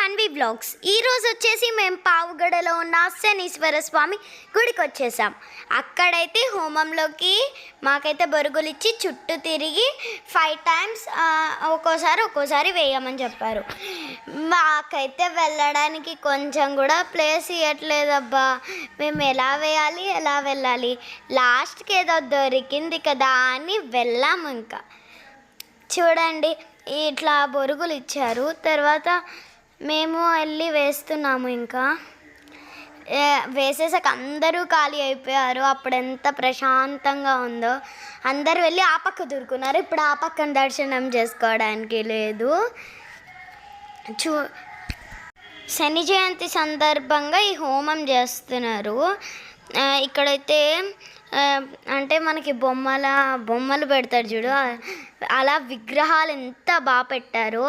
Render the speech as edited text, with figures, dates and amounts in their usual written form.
Saanvi blogs. ఈరోజు వచ్చేసి మేము పావుగడలో ఉన్న శనీశ్వర స్వామి గుడికి వచ్చేసాం. అక్కడైతే హోమంలోకి మాకైతే బొరుగులు ఇచ్చి చుట్టూ తిరిగి 5 times ఒక్కోసారి వేయమని చెప్పారు. మాకైతే వెళ్ళడానికి కొంచెం కూడా ప్లేస్ ఇవ్వట్లేదబ్బా. మేము ఎలా వెళ్ళాలి. లాస్ట్కి ఏదో దొరికింది కదా అని వెళ్ళాము. ఇంకా చూడండి, ఇట్లా బొరుగులు ఇచ్చారు. తర్వాత మేము వెళ్ళి వేస్తున్నాము. ఇంకా వేసేసాక అందరూ ఖాళీ అయిపోయారు. అప్పుడు ఎంత ప్రశాంతంగా ఉందో. అందరూ వెళ్ళి ఆ పక్క దూరుకున్నారు. ఇప్పుడు ఆ పక్కన దర్శనం చేసుకోవడానికి లేదు. శని జయంతి సందర్భంగా ఈ హోమం చేస్తున్నారు. ఇక్కడైతే అంటే మనకి బొమ్మలు పెడతారు చూడు, అలా విగ్రహాలు ఎంత బాగా పెట్టారో.